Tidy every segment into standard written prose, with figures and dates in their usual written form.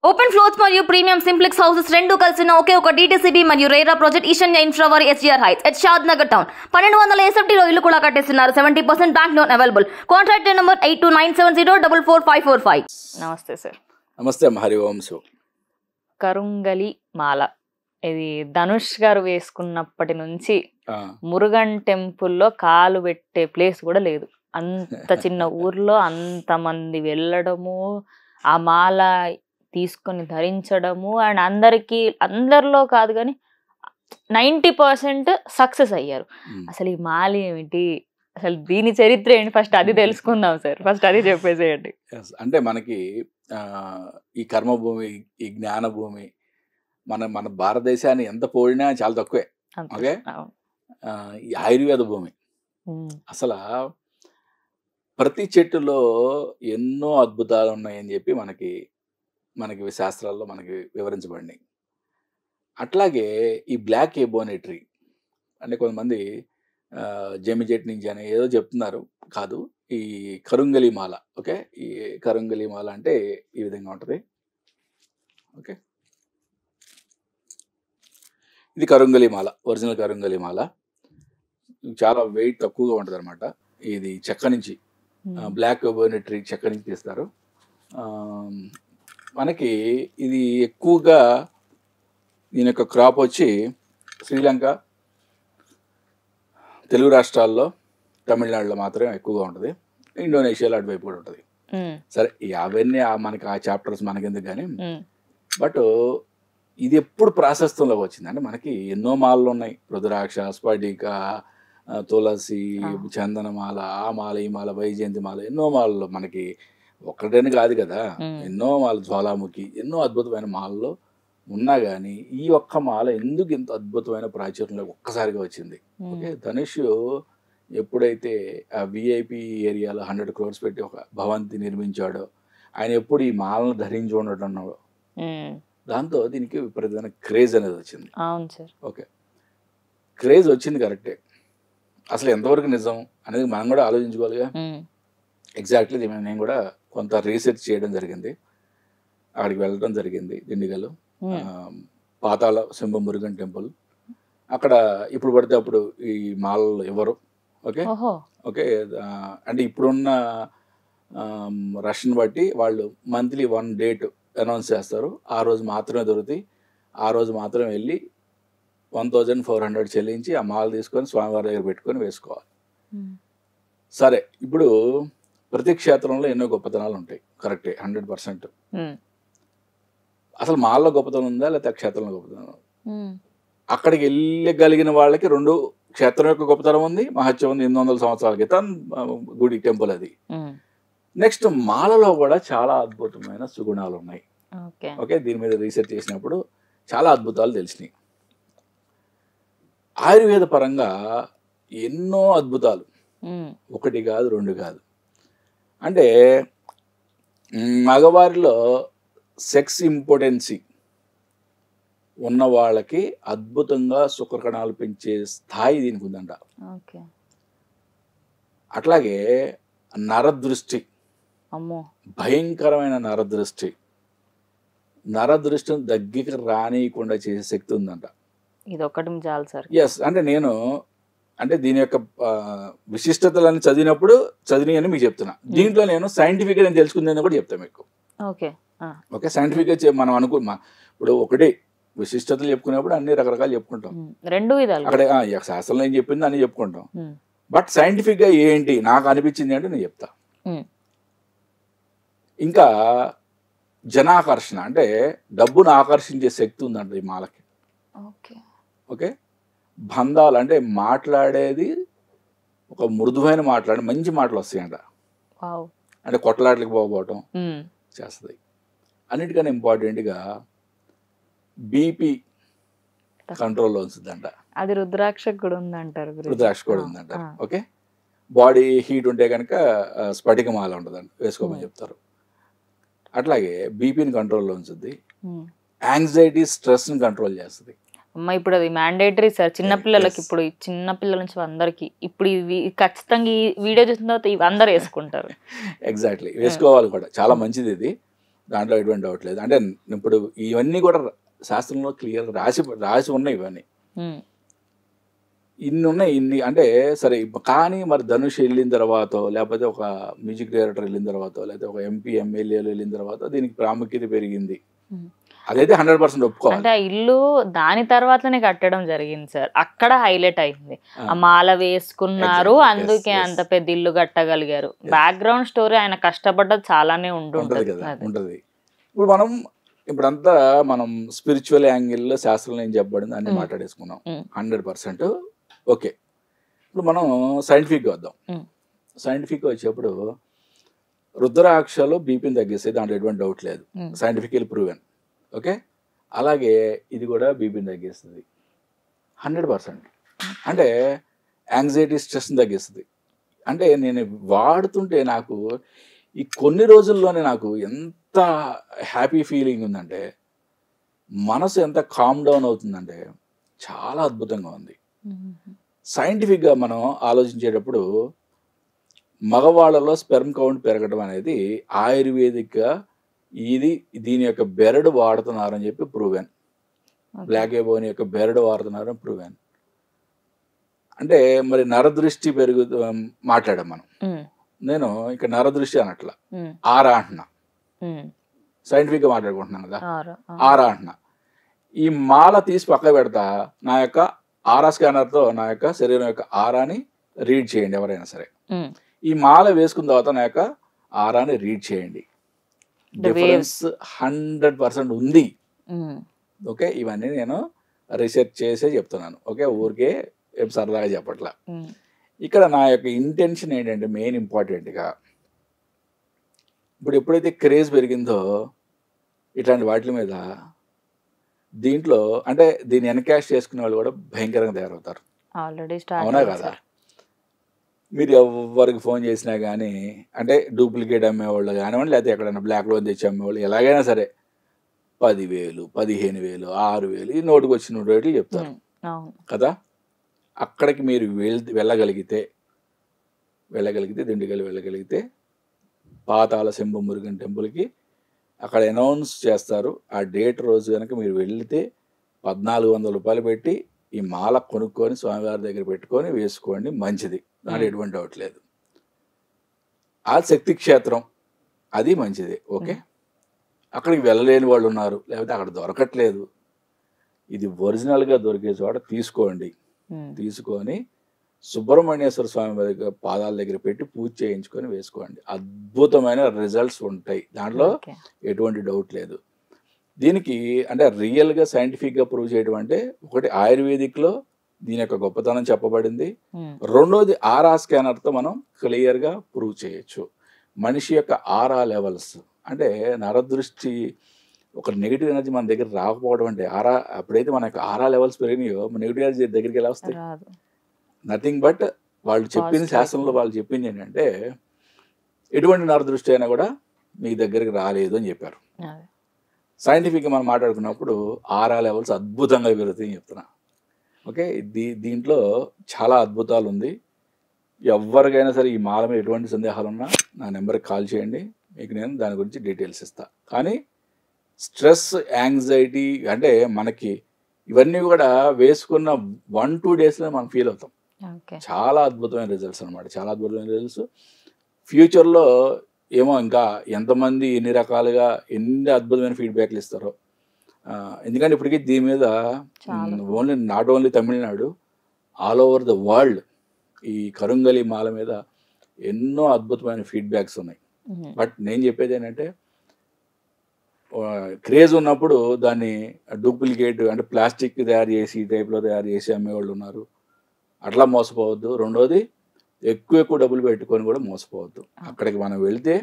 Open floors మరియు premium simplex houses రెండు కలిసిన ఒకే ఒక DTCB మరియు రేరా ప్రాజెక్ట్ ఈశాన్య ఇన్ఫ్రావారి SGR heights at Shad Nagar town 1200 SFTలో ఇల్లు కూడా కట్టేస్తున్నారు. 70% bank loan available. Contract number 8297044545. నమస్తే సార్. నమస్తే హరి వంశు. కరుంగలి మాల ఇది ధనుష్ గారు వేసుకున్నప్పటి నుంచి మురుగన్ టెంపుల్లో కాలు పెట్టే ప్లేస్ కూడా లేదు. అంత చిన్న ఊర్లో అంతమంది వెళ్ళడము, ఆ మాల తీసుకొని ధరించడము, అండ్ అందరిలో కాదు కానీ 90% సక్సెస్ అయ్యారు. అసలు ఈ మాల ఏమిటి, అసలు దీని చరిత్ర ఏంటి, ఫస్ట్ అది తెలుసుకుందాం సార్. ఫస్ట్ అది చెప్పేసేయండి. అంటే మనకి ఈ కర్మభూమి, ఈ జ్ఞానభూమి, మన భారతదేశాన్ని ఎంత పోడినా చాలా తక్కువే. ఓకే, ఈ ఆయుర్వేద భూమి అసలు ప్రతి చెట్టులో ఎన్నో అద్భుతాలు ఉన్నాయని చెప్పి మనకి శాస్త్రాల్లో మనకి వివరించబడినాయి. అట్లాగే ఈ బ్లాక్ ఎబోనీ ట్రీ అంటే కొంతమంది జమి చెట్టు నుంచి అని ఏదో చెప్తున్నారు, కాదు, ఈ కరుంగలి మాల. ఓకే, ఈ కరుంగలి మాల అంటే ఈ విధంగా ఉంటుంది. ఓకే, ఇది కరుంగలి మాల, ఒరిజినల్ కరుంగలి మాల. చాలా వెయిట్ తక్కువగా ఉంటుంది అనమాట. ఇది చెక్క నుంచి, బ్లాక్ ఎబోనీ ట్రీ చెక్క నుంచి తీస్తారు. మనకి ఇది ఎక్కువగా దీని యొక్క క్రాప్ వచ్చి శ్రీలంక, తెలుగు రాష్ట్రాల్లో, తమిళనాడులో మాత్రమే ఎక్కువగా ఉంటుంది. ఇండోనేషియాలో అటువైపు కూడా ఉంటుంది. సరే, అవన్నీ మనకి ఆ చాప్టర్స్ మనకెందుకు కానీ, బట్ ఇది ఎప్పుడు ప్రాశస్తంలోకి వచ్చింది అంటే మనకి ఎన్నో మాలలు ఉన్నాయి. రుద్రాక్ష, స్ఫటిక, తులసి, చందనమాల, ఆ మాల, ఈ మాల, వైజయంతి మాల, ఎన్నో మాలలు మనకి ఒక్కటని కాదు కదా, ఎన్నో మాల, జ్వాలాముఖి, ఎన్నో అద్భుతమైన మాలలో ఉన్నా కానీ ఈ ఒక్క మాల ఎందుకు ఇంత అద్భుతమైన ప్రాచుర్యంలో ఒక్కసారిగా వచ్చింది. ఓకే, ధనుష్ ఎప్పుడైతే ఆ VIP ఏరియాలో 100 crores పెట్టి ఒక భవంతి నిర్మించాడో, ఆయన ఎప్పుడు ఈ మాలను ధరించి ఉండటం, దాంతో దీనికి విపరీతమైన క్రేజ్ అనేది వచ్చింది. ఓకే, క్రేజ్ వచ్చింది కరెక్టే, అసలు ఎంతవరకు నిజం అనేది మనం కూడా ఆలోచించుకోవాలిగా. ఎగ్జాక్ట్లీ నేను కూడా కొంత రీసెర్చ్ చేయడం జరిగింది, అక్కడికి వెళ్ళడం జరిగింది. దిండిగల్ పాతాళ శంభ మురుగన్ టెంపుల్. అక్కడ ఇప్పుడు పడితే అప్పుడు ఈ మాలలు ఎవరు. ఓకే ఓకే, అంటే ఇప్పుడున్న రష్ని బట్టి వాళ్ళు మంత్లీ 1 date అనౌన్స్ చేస్తారు. ఆ రోజు మాత్రమే దొరుకుతాయి. ఆ రోజు మాత్రమే వెళ్ళి 1400 చెల్లించి ఆ మాల తీసుకొని స్వామివారి దగ్గర పెట్టుకొని వేసుకోవాలి. సరే, ఇప్పుడు ప్రతి క్షేత్రంలో ఎన్నో గొప్పతనాలు ఉంటాయి, కరెక్టే, 100%. అసలు మాల్లో గొప్పతనం ఉందా లేకపోతే క్షేత్రంలో గొప్పతనం? అక్కడికి వెళ్ళగలిగిన వాళ్ళకి రెండు, క్షేత్రం యొక్క గొప్పతనం ఉంది, మహత్యం ఉంది. 800 సంవత్సరాల క్రితం గుడి, టెంపుల్ అది. నెక్స్ట్ మాలలో కూడా చాలా అద్భుతమైన సుగుణాలు ఉన్నాయి. ఓకే, దీని మీద రీసెర్చ్ చేసినప్పుడు చాలా అద్భుతాలు తెలిసినాయి. ఆయుర్వేద పరంగా ఎన్నో అద్భుతాలు, ఒకటి కాదు, రెండు కాదు. అంటే మగవారిలో సెక్స్ ఇంపార్టెన్సీ ఉన్న వాళ్ళకి అద్భుతంగా శుక్రకణాలు పెంచే స్థాయి దీనికి ఉందంట. అట్లాగే నరదృష్టి, భయంకరమైన నరదృష్టిని దగ్గరికి రానియకుండా చేసే శక్తి ఉందంట. ఇది ఒకటి చాలు సార్. ఎస్, అంటే నేను దీని యొక్క విశిష్టతలను చదివినని మీకు చెప్తున్నా. దీంట్లో నేను సైంటిఫిక్గా నేను తెలుసుకుందని కూడా చెప్తాను మీకు. ఓకే, సైంటిఫిక్గా మనం ఇప్పుడు ఒకటి విశిష్టతలు చెప్పుకునేప్పుడు అన్ని రకరకాలు చెప్పుకుంటాం, రెండు విధాలు. అక్కడ శాస్త్రంలో ఏం చెప్పింది అని చెప్పుకుంటాం, బట్ సైంటిఫిక్గా ఏంటి నాకు అనిపించింది అంటే నేను చెప్తా. ఇంకా జనాకర్షణ, అంటే డబ్బును ఆకర్షించే శక్తి ఉందంట ఈ మాలకి. ఓకే, బంధాలు, అంటే మాట్లాడేది ఒక మృదువైన మంచి మాటలు వస్తాయంట. అంటే కొట్లాట్లకి పోకపోవటం చేస్తుంది. అన్నిటికన్నా ఇంపార్టెంట్గా BP కంట్రోల్లో ఉంచుద్దంట. అది రుద్రాక్ష కూడా ఉందంటారు. ఓకే, బాడీ హీట్ ఉంటే కనుక స్ఫటిక మాల ఉంటుందండి, వేసుకోమని చెప్తారు. అట్లాగే BPని కంట్రోల్లో ఉంచుద్ది. యాంగ్జైటీ, స్ట్రెస్ని కంట్రోల్ చేస్తుంది. ఇప్పుడు అది మ్యాండేటరీ సార్ చిన్నపిల్లలకి. ఇప్పుడు చిన్నపిల్లల నుంచి అందరికి ఇప్పుడు ఇవి ఖచ్చితంగా ఈ వీడియో చూసిన తర్వాత ఇవి అందరు వేసుకుంటారు. ఎగ్జాక్ట్లీ, వేసుకోవాలి కూడా, చాలా మంచిది ఇది. దాంట్లో ఎటువంటి డౌట్ లేదు. అంటే ఇప్పుడు ఇవన్నీ కూడా శాస్త్రంలో క్లియర్ రాసి ఉన్నాయి. ఇవన్నీ ఇన్ని ఉన్నాయి. అంటే సరే, కానీ మరి ధనుష్ వెళ్ళిన తర్వాత, లేకపోతే ఒక మ్యూజిక్ డైరెక్టర్ వెళ్ళిన తర్వాత, లేకపోతే ఒక ఎంపీ ఎమ్మెల్యేలు వెళ్ళిన తర్వాత దీనికి ప్రాముఖ్యత పెరిగింది. అదైతే 100% ఒప్పుకోవాలి. అంటే ఆ ఇల్లు దాని తర్వాతనే కట్టడం జరిగింది సార్. అక్కడ హైలైట్ అయింది. ఆ మాల వేసుకున్నారు, అందుకే అంత పెద్ద ఇల్లు కట్టగలిగారు. బ్యాక్గ్రౌండ్ స్టోరీ ఆయన కష్టపడ్డది చాలానే ఉంటుంది కదా, ఉంటుంది. ఇప్పుడంతా మనం స్పిరిచువల్ యాంగిల్లో శాస్త్రంలో ఏం చెప్పబడింది అన్ని మాట్లాడేసుకున్నాం 100%. ఓకే, ఇప్పుడు మనం సైంటిఫిక్గా వద్దాం. సైంటిఫిక్గా వచ్చేప్పుడు రుద్రాక్షలు బీపీని తగ్గిస్తాయి, దాంట్లో ఎటువంటి డౌట్ లేదు, సైంటిఫికల్లీ ప్రూవెన్. ఓకే, అలాగే ఇది కూడా బీపీని తగ్గిస్తుంది 100%. అంటే యాంగ్జైటీ, స్ట్రెస్ని తగ్గిస్తుంది. అంటే నేను వాడుతుంటే నాకు ఈ కొన్ని రోజుల్లోనే నాకు ఎంత హ్యాపీ ఫీలింగ్ ఉందంటే, మనసు ఎంత కామ్ డౌన్ అవుతుందంటే చాలా అద్భుతంగా ఉంది. సైంటిఫిక్గా మనం ఆలోచించేటప్పుడు మగవాళ్ళలో స్పెర్మ్ కౌంట్ పెరగడం అనేది ఆయుర్వేదిక్గా దీని యొక్క బెరడు వాడుతున్నారని చెప్పి ప్రూవెన్. బ్లాక్ ఎబోని యొక్క బెరడు వాడుతున్నారని ప్రూవెన్. అంటే మరి నరదృష్టి మాట్లాడాం మనం. నేను ఇక నరదృష్టి అనట్లా, ఆరా అంటున్నా. సైంటిఫిక్గా మాట్లాడుకుంటున్నాను కదా, ఆరా అంటున్నా. ఈ మాల తీసి పక్క పెడతా, నా యొక్క ఆరా స్కానర్తో నా యొక్క శరీరం యొక్క ఆరాని రీడ్ చేయండి ఎవరైనా సరే. ఈ మాల వేసుకున్న తర్వాత నా యొక్క ఆరాని రీడ్ చేయండి. డిఫరెన్స్ 100% ఉంది. ఓకే, ఇవన్నీ నేను రీసెర్చ్ చేసే చెప్తున్నాను. ఓకే, ఊరికే ఏం సరదాగా చెప్పట్లా. ఇక్కడ నా యొక్క ఇంటెన్షన్ ఏంటంటే, మెయిన్ ఇంపార్టెంట్గా ఇప్పుడు ఎప్పుడైతే క్రేజ్ పెరిగిందో ఇట్లాంటి వాటి మీద, దీంట్లో అంటే దీన్ని ఎన్కాష్ చేసుకునే వాళ్ళు కూడా భయంకరంగా తయారవుతారు. అవునా కదా? మీరు ఎవరికి ఫోన్ చేసినా కానీ, అంటే డూప్లికేట్ అమ్మేవాళ్ళు కానివ్వండి, లేకపోతే ఎక్కడైనా బ్లాక్ లోన్ తెచ్చి అమ్మేవాళ్ళు, ఎలాగైనా సరే 10,000, 15,000, 6,000 ఈ నోటుకు వచ్చిన రేట్లు చెప్తారు కదా. అక్కడికి మీరు వెళ్ళగలిగితే దిండిగల్ వెళ్ళగలిగితే పాతాళ శంభు మురుగన్ టెంపుల్కి అక్కడ అనౌన్స్ చేస్తారు. ఆ డేట్ రోజు కనుక మీరు వెళితే 1,400 రూపాయలు పెట్టి ఈ మాల కొనుక్కొని స్వామివారి దగ్గర పెట్టుకొని వేసుకోండి, మంచిది, దాంట్లో ఎటువంటి డౌట్ లేదు. ఆ శక్తి క్షేత్రం అది మంచిది. ఓకే, అక్కడికి వెళ్ళలేని వాళ్ళు ఉన్నారు, లేకపోతే అక్కడ దొరకట్లేదు, ఇది ఒరిజినల్గా దొరికే చోట తీసుకోండి. తీసుకొని సుబ్రహ్మణ్యేశ్వర స్వామి దగ్గర పాదాల దగ్గర పెట్టి పూజ చేయించుకొని వేసుకోండి. అద్భుతమైన రిజల్ట్స్ ఉంటాయి, దాంట్లో ఎటువంటి డౌట్ లేదు. దీనికి అంటే రియల్గా సైంటిఫిక్గా ప్రూవ్ చేయడం అంటే, ఒకటి ఆయుర్వేదిక్లో దీని యొక్క గొప్పతనం చెప్పబడింది. రెండోది ఆరా స్కానర్తో మనం క్లియర్గా ప్రూవ్ చేయొచ్చు మనిషి యొక్క ఆరా లెవెల్స్. అంటే నరదృష్టి, ఒక నెగిటివ్ ఎనర్జీ మన దగ్గర రాకపోవడం అంటే ఆరా, ఎప్పుడైతే మన యొక్క ఆరా లెవెల్స్ పెరిగినాయో నెగిటివ్ ఎనర్జీ దగ్గరికి ఎలా వస్తాయి? నథింగ్ బట్ వాళ్ళు చెప్పింది, శాస్త్రంలో వాళ్ళు చెప్పింది ఏంటంటే, ఎటువంటి నరదృష్టి అయినా కూడా మీ దగ్గరికి రాలేదు అని చెప్పారు. సైంటిఫిక్గా మనం మాట్లాడుకున్నప్పుడు ఆరా లెవెల్స్ అద్భుతంగా పెరుగుతాయని చెప్తున్నా. ఓకే, దీంట్లో చాలా అద్భుతాలు ఉంది. ఎవరికైనా సరే ఈ మాల మీద ఎటువంటి సందేహాలు ఉన్నా నా నెంబర్కి కాల్ చేయండి, మీకు నేను దాని గురించి డీటెయిల్స్ ఇస్తాను. కానీ స్ట్రెస్, యాంగ్జైటీ అంటే మనకి ఇవన్నీ కూడా వేసుకున్న 1-2 డేస్లో మనం ఫీల్ అవుతాం. చాలా అద్భుతమైన రిజల్ట్స్ అనమాట, చాలా అద్భుతమైన రిజల్ట్స్. ఫ్యూచర్లో ఏమో ఇంకా ఎంతమంది ఎన్ని రకాలుగా ఎన్ని అద్భుతమైన ఫీడ్బ్యాక్లు ఇస్తారో. ఎందుకంటే ఇప్పటికీ దీని మీద not only Tamil Nadu, all over the world ఈ కరుంగలి మాల మీద ఎన్నో అద్భుతమైన ఫీడ్బ్యాక్స్ ఉన్నాయి. బట్ నేను చెప్పేది ఏంటంటే, క్రేజ్ ఉన్నప్పుడు దాన్ని డూప్లికేట్ అంటే ప్లాస్టిక్ తయారు చేసి ఈ టైప్లో తయారు చేసి అమ్మేవాళ్ళు ఉన్నారు, అట్లా మోసపోవద్దు. రెండోది ఎక్కువ డబ్బులు పెట్టుకొని కూడా మోసపోవద్దు. అక్కడికి మనం వెళితే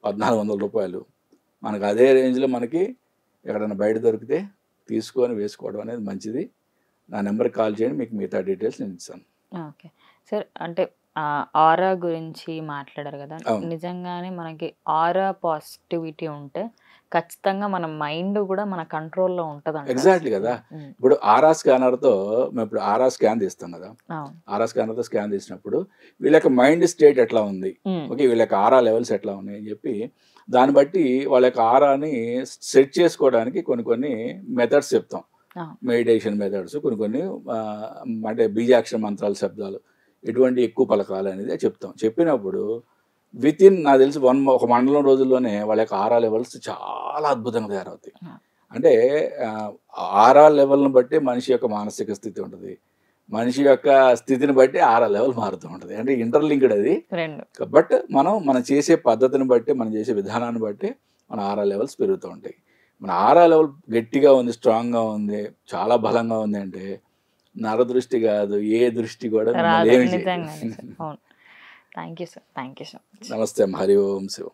1,400 రూపాయలు, మనకు అదే రేంజ్లో మనకి ఎక్కడైనా బయట దొరికితే తీసుకొని వేసుకోవడం అనేది మంచిది. నా నెంబర్కి కాల్ చేయండి, మీకు మిగతా డీటెయిల్స్ నేను ఇస్తాను. ఓకే సార్, అంటే ఆరా గురించి మాట్లాడారు కదా, నిజంగానే మనకి ఆరా పాజిటివిటీ ఉంటే ఖచ్చితంగా మన మైండ్ కూడా మన కంట్రోల్లో ఉంటుంది. ఎగ్జాక్ట్లీ కదా. ఇప్పుడు ఆరా స్కానర్తో మేము ఇప్పుడు ఆరా స్కాన్ తీస్తాం కదా, ఆరా స్కానర్తో స్కాన్ తీసినప్పుడు వీళ్ళ యొక్క మైండ్ స్టేట్ ఎట్లా ఉంది, ఓకే, వీళ్ళ యొక్క ఆరా లెవెల్స్ ఎట్లా ఉన్నాయి అని చెప్పి దాన్ని బట్టి వాళ్ళ యొక్క ఆరాని సెట్ చేసుకోవడానికి కొన్ని మెథడ్స్ చెప్తాం. మెడిటేషన్ మెథడ్స్ కొన్ని అంటే బీజాక్షర మంత్రాలు, శబ్దాలు ఎటువంటి ఎక్కువ పలకాలు అనేది చెప్తాం. చెప్పినప్పుడు నాకు తెలిసి ఒక మండలం రోజుల్లోనే వాళ్ళ యొక్క ఆరా లెవెల్స్ చాలా అద్భుతంగా తయారవుతాయి. అంటే ఆరా లెవెల్ని బట్టి మనిషి యొక్క మానసిక స్థితి ఉంటుంది, మనిషి యొక్క స్థితిని బట్టి ఆరా లెవెల్ మారుతూ ఉంటుంది. అంటే ఇంటర్లింక్డ్ అది. బట్ మనం చేసే పద్ధతిని బట్టి, మనం చేసే విధానాన్ని బట్టి మన ఆరా లెవెల్స్ పెరుగుతూ ఉంటాయి. మన ఆరా లెవెల్ గట్టిగా ఉంది, స్ట్రాంగ్గా ఉంది, చాలా బలంగా ఉంది అంటే నరదృష్టి కాదు, ఏ దృష్టి కూడా ఏమి చేయదు. Thank you sir. నమస్తే. హరి ఓం శివం.